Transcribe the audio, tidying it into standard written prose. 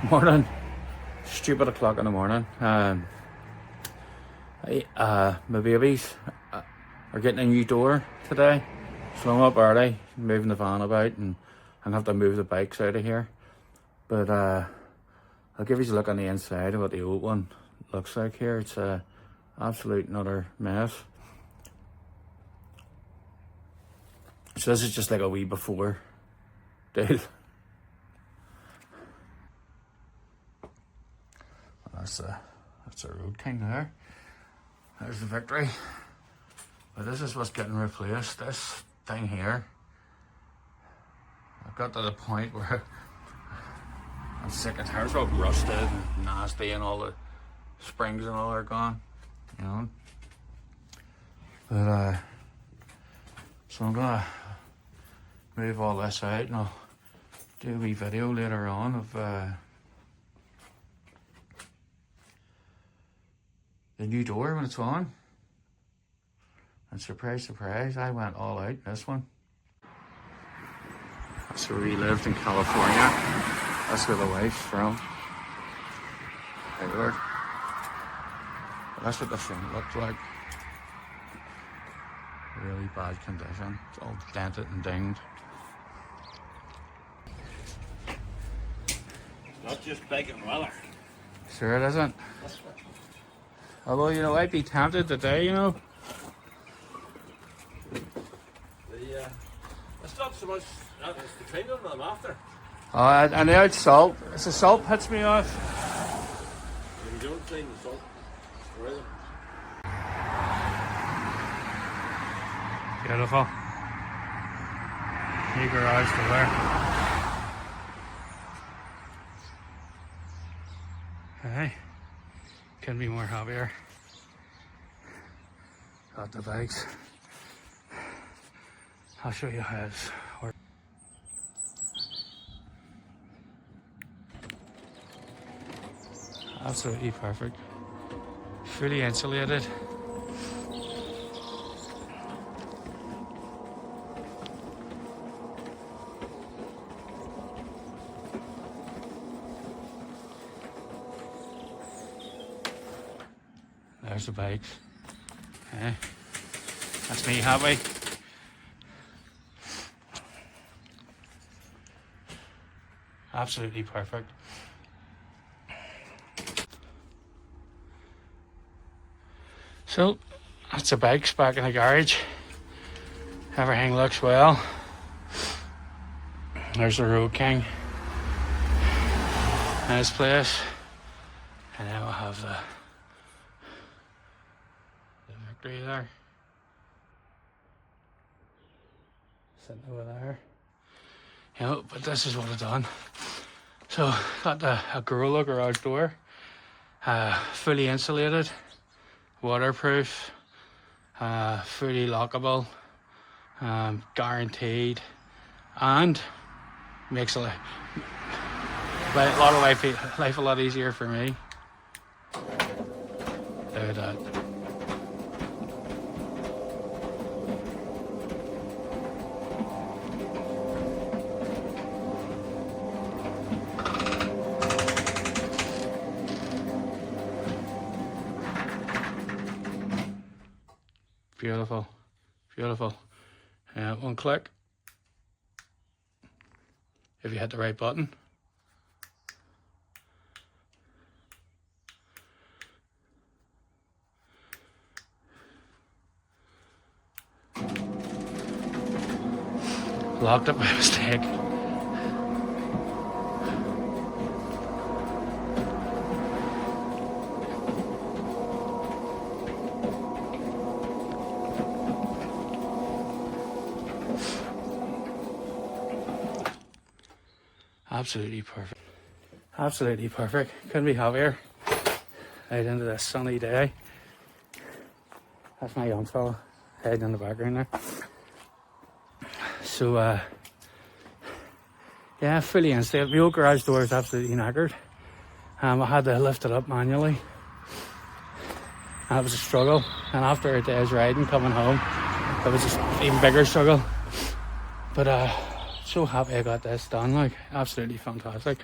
Morning. Stupid o'clock in the morning. My babies are getting a new door today, so I'm up early, moving the van about, and I'm gonna have to move the bikes out of here. But I'll give you a look on the inside of what the old one looks like here. It's a absolute another mess. So this is just like a wee before, dude. That's a road king there. There's the Victory. But this is what's getting replaced. This thing here. I've got to the point where I'm sick. The tires are all rusted and nasty, and all the springs and all are gone. You know. But so I'm gonna move all this out, and I'll do a wee video later on of the new door when it's on. And surprise, surprise, I went all out in this one. That's where we lived in California. That's where the wife's from. Hey Lord. That's what the front looked like. Really bad condition. It's all dented and dinged. Not just big and weather. Sure it isn't. Although, you know, I'd be tempted today, you know. It's not so much, it's the cleaning I'm after. And the out salt. It's the salt hits me off. When you don't clean the salt, destroy them. Beautiful. New garage door. Hey, couldn't be more happier. Got the bikes. I'll show you how it's works. Absolutely perfect. Fully insulated. There's the bikes. Okay. That's me happy. Absolutely perfect. So that's the bikes back in the garage. Everything looks well. There's the Road King. Nice place. And then we'll have the Victory there. Sitting over there. You know, but this is what I've done. So got a Gorilla garage door, fully insulated, waterproof, fully lockable, guaranteed, and makes a lot of life a lot easier for me. Look at that. Beautiful, beautiful. One click. If you hit the right button. Locked it by mistake. Absolutely perfect. Absolutely perfect. Couldn't be happier. Out into this sunny day. That's my young fella heading in the background there. So, yeah, fully insulated. The old garage door is absolutely knackered. I had to lift it up manually. And it was a struggle. And after a day's riding, coming home, it was just an even bigger struggle. But so happy I got this done, like, absolutely fantastic.